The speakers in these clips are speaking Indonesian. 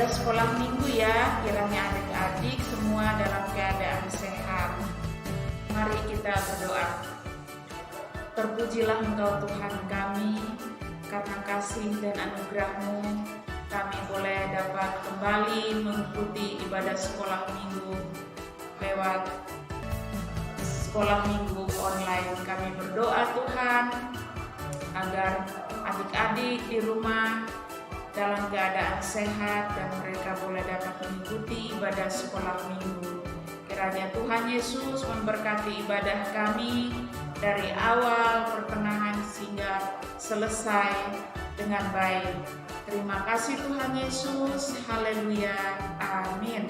ibadah sekolah minggu ya. Kiranya adik-adik semua dalam keadaan sehat. Mari kita berdoa. Terpujilah Engkau Tuhan kami, karena kasih dan anugerah-Mu kami boleh dapat kembali mengikuti ibadah sekolah minggu lewat sekolah minggu online. Kami berdoa Tuhan agar adik-adik di rumah dalam keadaan sehat dan mereka boleh dapat mengikuti ibadah sekolah minggu. Kiranya Tuhan Yesus memberkati ibadah kami dari awal pertengahan sehingga selesai dengan baik. Terima kasih Tuhan Yesus. Haleluya. Amin.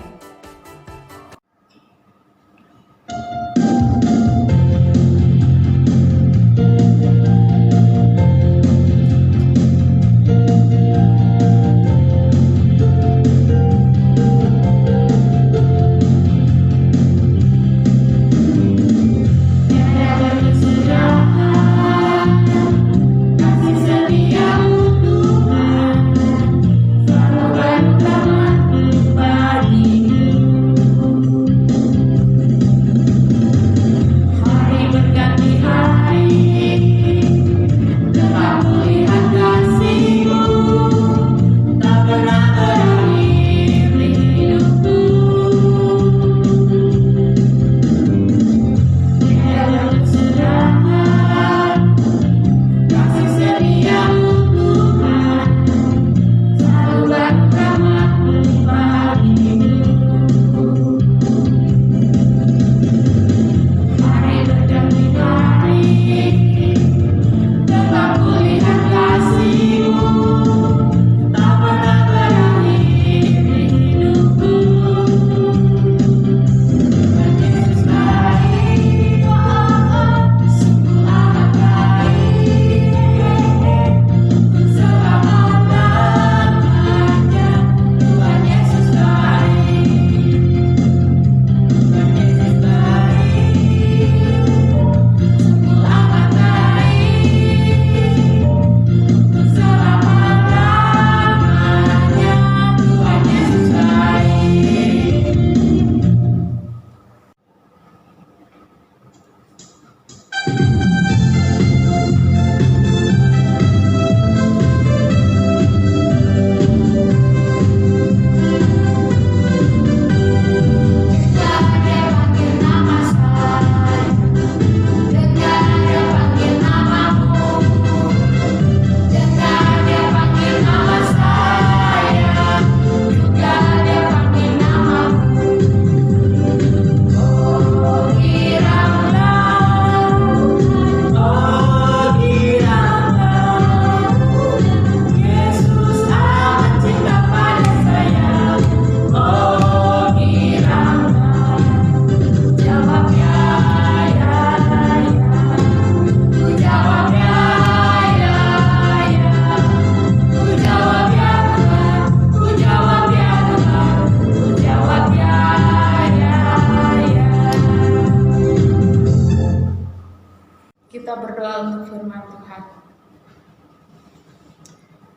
Kita berdoa untuk firman Tuhan.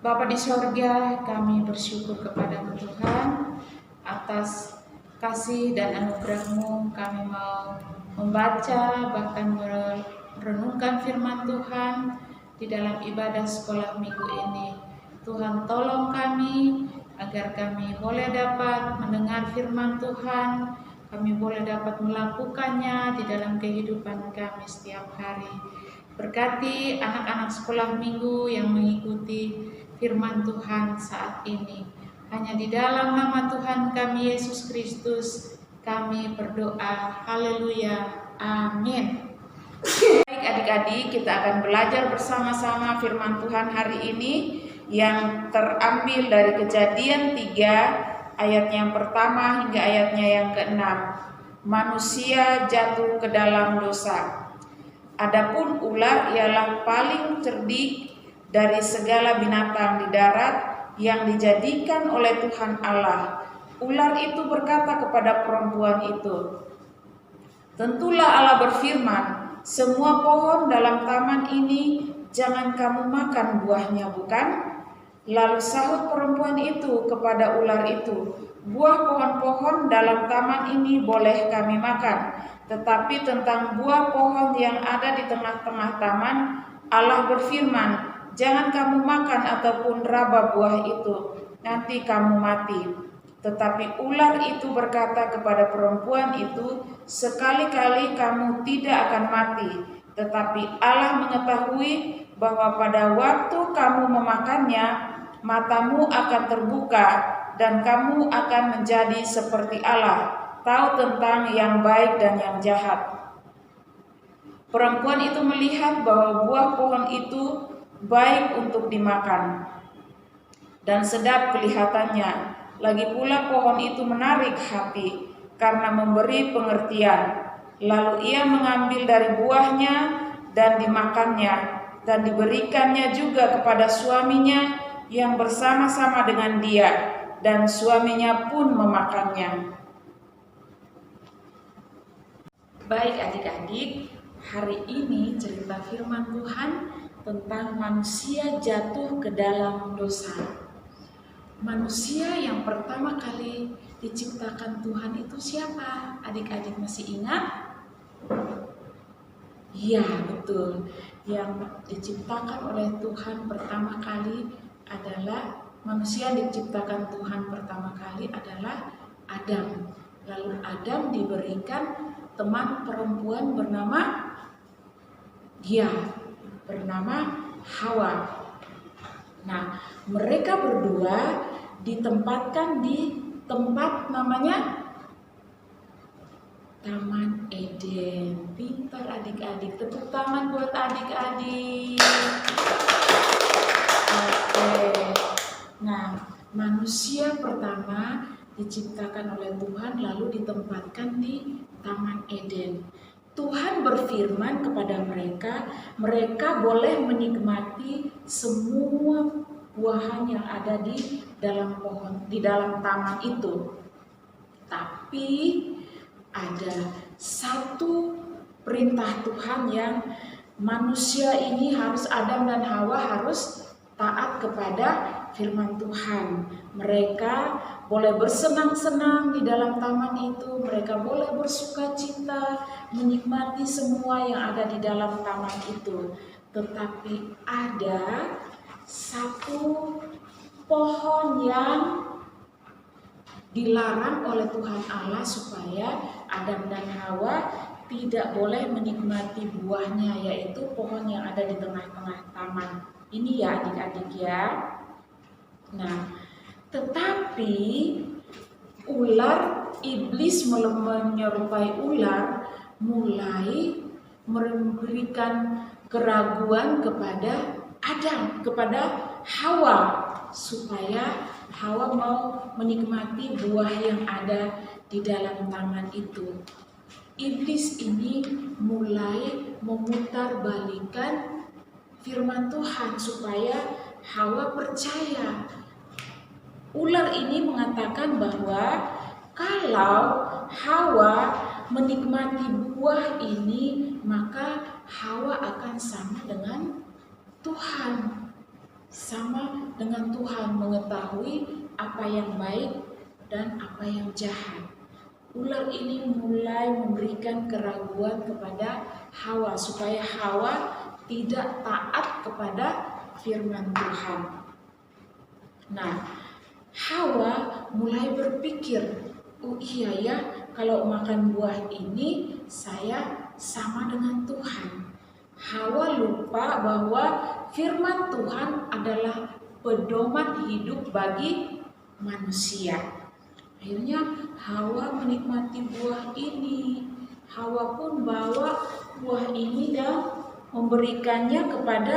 Bapa di sorga, kami bersyukur kepada Tuhan atas kasih dan anugerah-Mu. Kami mau membaca bahkan merenungkan firman Tuhan di dalam ibadah sekolah minggu ini. Tuhan tolong kami agar kami boleh dapat mendengar firman Tuhan, kami boleh dapat melakukannya di dalam kehidupan kami setiap hari. Berkati anak-anak sekolah minggu yang mengikuti firman Tuhan saat ini. Hanya di dalam nama Tuhan kami Yesus Kristus kami berdoa. Haleluya. Amin. Baik adik-adik, kita akan belajar bersama-sama firman Tuhan hari ini yang terambil dari Kejadian 3 ayat yang pertama hingga ayatnya yang ke-6. Manusia jatuh ke dalam dosa. Adapun ular ialah paling cerdik dari segala binatang di darat yang dijadikan oleh Tuhan Allah. Ular itu berkata kepada perempuan itu, "Tentulah Allah berfirman, semua pohon dalam taman ini jangan kamu makan buahnya, bukan? Lalu sahut perempuan itu kepada ular itu, "Buah pohon-pohon dalam taman ini boleh kami makan, tetapi tentang buah pohon yang ada di tengah-tengah taman, Allah berfirman, jangan kamu makan ataupun raba buah itu, nanti kamu mati." Tetapi ular itu berkata kepada perempuan itu, "Sekali-kali kamu tidak akan mati, tetapi Allah mengetahui bahwa pada waktu kamu memakannya, matamu akan terbuka dan kamu akan menjadi seperti Allah, tahu tentang yang baik dan yang jahat." Perempuan itu melihat bahwa buah pohon itu baik untuk dimakan dan sedap kelihatannya. Lagi pula pohon itu menarik hati karena memberi pengertian. Lalu ia mengambil dari buahnya dan dimakannya, dan diberikannya juga kepada suaminya yang bersama-sama dengan dia, dan suaminya pun memakannya. Baik adik-adik, hari ini cerita firman Tuhan tentang manusia jatuh ke dalam dosa. Manusia yang pertama kali diciptakan Tuhan itu siapa? Adik-adik masih ingat? Ya, betul. Yang diciptakan oleh Tuhan pertama kali adalah manusia yang diciptakan Tuhan pertama kali adalah Adam. Lalu Adam diberikan teman perempuan bernama Hawa. Nah, mereka berdua ditempatkan di tempat namanya Taman Eden. Pintar adik-adik, tepuk tangan buat adik-adik. Oke. Nah, manusia pertama diciptakan oleh Tuhan lalu ditempatkan di Taman Eden. Tuhan berfirman kepada mereka boleh menikmati semua buahan yang ada di dalam taman itu. Tapi ada satu perintah Tuhan yang manusia ini Adam dan Hawa harus taat kepada firman Tuhan. Mereka boleh bersenang-senang di dalam taman itu, mereka boleh bersuka cita, menikmati semua yang ada di dalam taman itu. Tetapi ada satu pohon yang dilarang oleh Tuhan Allah supaya Adam dan Hawa tidak boleh menikmati buahnya, yaitu pohon yang ada di tengah-tengah taman. Ini ya adik-adik ya. Nah, tetapi iblis menyerupai ular mulai memberikan keraguan kepada Hawa supaya Hawa mau menikmati buah yang ada di dalam taman itu. Iblis ini mulai memutarbalikkan firman Tuhan supaya Hawa percaya. Ular ini mengatakan bahwa kalau Hawa menikmati buah ini, maka Hawa akan sama dengan Tuhan. Sama dengan Tuhan, mengetahui apa yang baik dan apa yang jahat. Ular ini mulai memberikan keraguan kepada Hawa supaya Hawa tidak taat kepada firman Tuhan. Nah, Hawa mulai berpikir, oh iya ya, kalau makan buah ini saya sama dengan Tuhan. Hawa lupa bahwa firman Tuhan adalah pedoman hidup bagi manusia. Akhirnya Hawa menikmati buah ini. Hawa pun bawa buah ini dan memberikannya kepada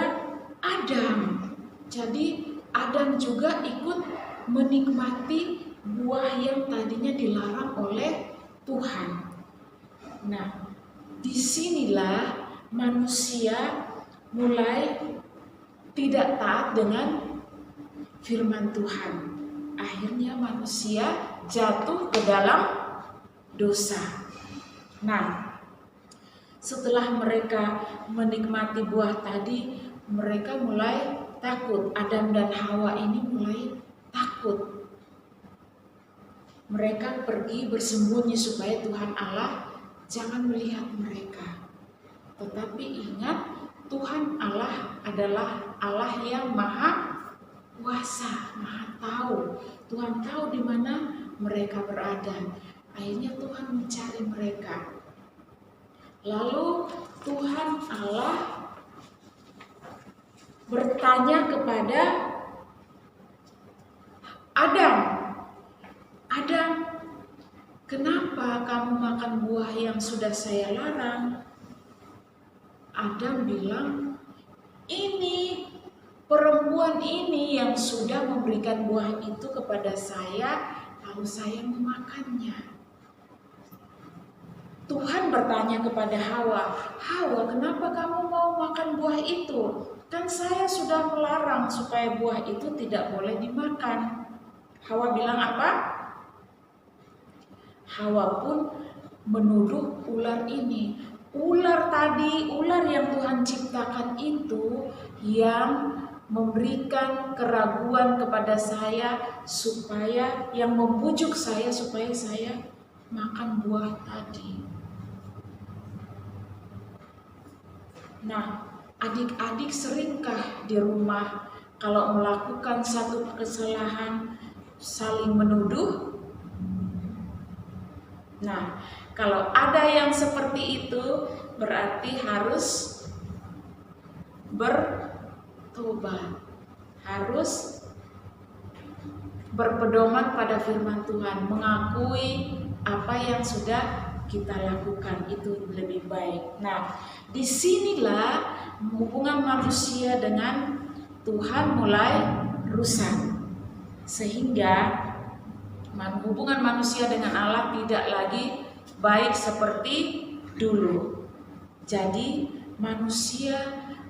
Adam. Jadi Adam juga ikut menikmati buah yang tadinya dilarang oleh Tuhan. Nah, disinilah manusia mulai tidak taat dengan firman Tuhan. Akhirnya manusia jatuh ke dalam dosa. Nah, setelah mereka menikmati buah tadi, mereka mulai takut. Adam dan Hawa ini mulai takut. Mereka pergi bersembunyi supaya Tuhan Allah jangan melihat mereka. Tetapi ingat, Tuhan Allah adalah Allah yang maha kuasa, maha tahu. Tuhan tahu di mana mereka berada. Akhirnya Tuhan mencari mereka. Lalu Tuhan Allah bertanya kepada Adam, Adam, kenapa kamu makan buah yang sudah saya larang? Adam bilang, ini perempuan ini yang sudah memberikan buah itu kepada saya, lalu saya memakannya. Tuhan bertanya kepada Hawa, Hawa, kenapa kamu mau makan buah itu? Kan saya sudah melarang supaya buah itu tidak boleh dimakan. Hawa bilang apa? Hawa pun menuduh ular ini. Ular tadi, ular yang Tuhan ciptakan itu yang memberikan keraguan kepada saya, supaya yang membujuk saya supaya saya makan buah tadi. Nah, adik-adik seringkah di rumah kalau melakukan satu kesalahan saling menuduh? Nah, kalau ada yang seperti itu berarti harus bertobat, harus berpedoman pada firman Tuhan, mengakui apa yang sudah kita lakukan itu lebih baik. Nah, disinilah hubungan manusia dengan Tuhan mulai rusak, sehingga hubungan manusia dengan Allah tidak lagi baik seperti dulu. Jadi manusia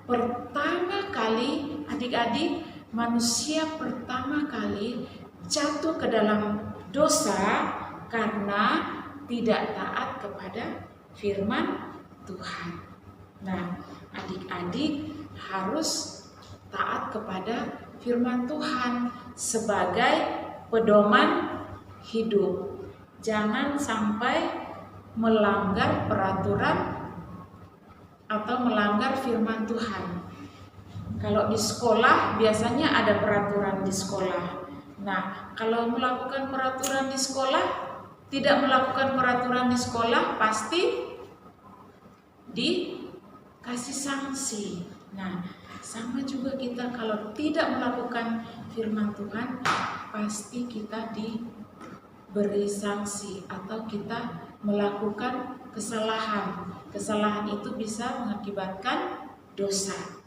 pertama kali, adik-adik, manusia pertama kali jatuh ke dalam dosa karena tidak taat kepada firman Tuhan. Nah, adik-adik harus taat kepada firman Tuhan sebagai pedoman hidup. Jangan sampai melanggar peraturan atau melanggar firman Tuhan. Kalau di sekolah biasanya ada peraturan di sekolah. Nah, kalau melakukan peraturan di sekolah, tidak melakukan peraturan di sekolah, pasti dikasih sanksi. Nah, sama juga kita kalau tidak melakukan firman Tuhan, pasti kita diberi sanksi atau kita melakukan kesalahan. Kesalahan itu bisa mengakibatkan dosa.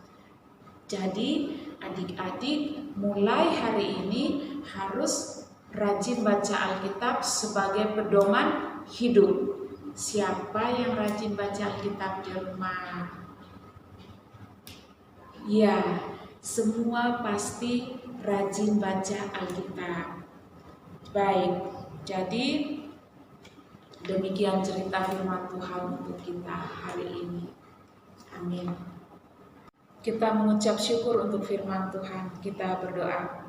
Jadi adik-adik mulai hari ini harus rajin baca Alkitab sebagai pedoman hidup. Siapa yang rajin baca Alkitab di rumah? Ya, semua pasti rajin baca Alkitab. Baik, jadi demikian cerita firman Tuhan untuk kita hari ini. Amin. Kita mengucap syukur untuk firman Tuhan. Kita berdoa.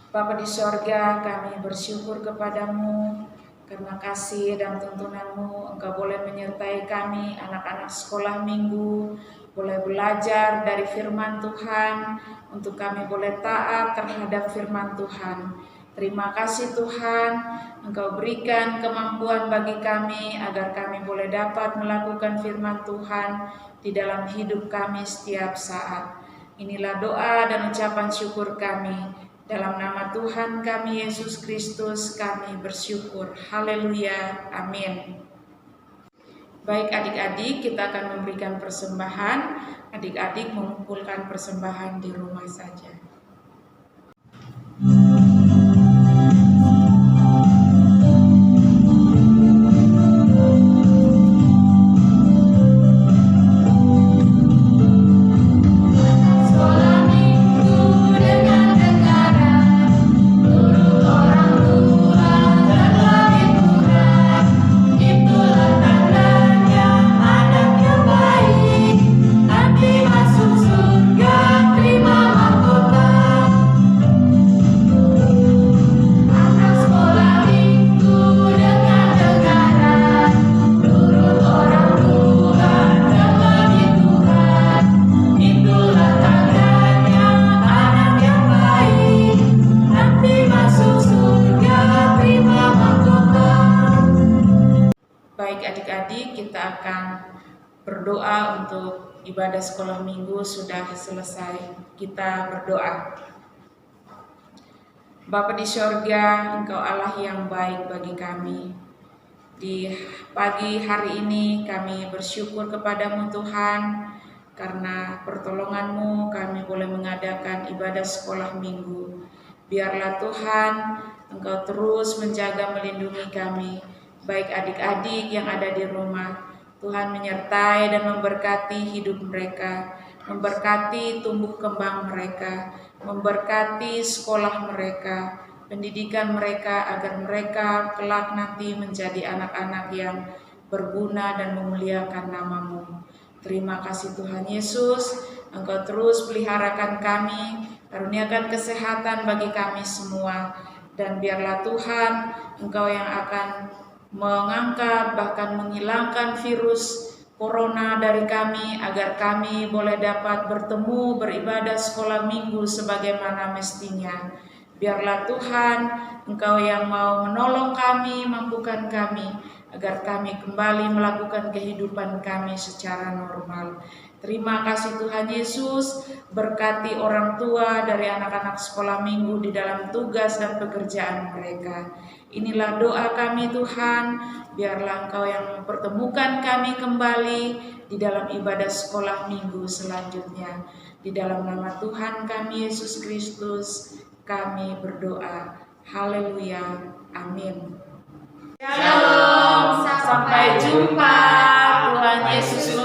Bapa di sorga, kami bersyukur kepadamu karena kasih dan tuntunanmu. Engkau boleh menyertai kami, anak-anak sekolah minggu, boleh belajar dari firman Tuhan, untuk kami boleh taat terhadap firman Tuhan. Terima kasih Tuhan, Engkau berikan kemampuan bagi kami agar kami boleh dapat melakukan firman Tuhan di dalam hidup kami setiap saat. Inilah doa dan ucapan syukur kami. Dalam nama Tuhan kami Yesus Kristus kami bersyukur. Haleluya. Amin. Baik adik-adik, kita akan memberikan persembahan. Adik-adik mengumpulkan persembahan di rumah saja. Masuk surga. berdoa untuk ibadah sekolah minggu sudah selesai. Kita berdoa. Bapa di sorga, Engkau Allah yang baik bagi kami. Di pagi hari ini kami bersyukur kepadamu Tuhan, karena pertolongan-Mu kami boleh mengadakan ibadah sekolah minggu. Biarlah Tuhan Engkau terus menjaga melindungi kami, baik adik-adik yang ada di rumah. Tuhan menyertai dan memberkati hidup mereka, memberkati tumbuh kembang mereka, memberkati sekolah mereka, pendidikan mereka, agar mereka kelak nanti menjadi anak-anak yang berguna dan memuliakan nama-Mu. Terima kasih Tuhan Yesus, Engkau terus peliharakan kami, karuniakan kesehatan bagi kami semua, dan biarlah Tuhan Engkau yang akan mengangkat bahkan menghilangkan virus corona dari kami, agar kami boleh dapat bertemu beribadah sekolah minggu sebagaimana mestinya. Biarlah Tuhan Engkau yang mau menolong kami, mampukan kami, agar kami kembali melakukan kehidupan kami secara normal. Terima kasih Tuhan Yesus, berkati orang tua dari anak-anak sekolah minggu di dalam tugas dan pekerjaan mereka. Inilah doa kami Tuhan, biarlah Engkau yang mempertemukan kami kembali di dalam ibadah sekolah minggu selanjutnya. Di dalam nama Tuhan kami Yesus Kristus kami berdoa. Haleluya. Amin. Shalom. Sampai jumpa. Tuhan Yesus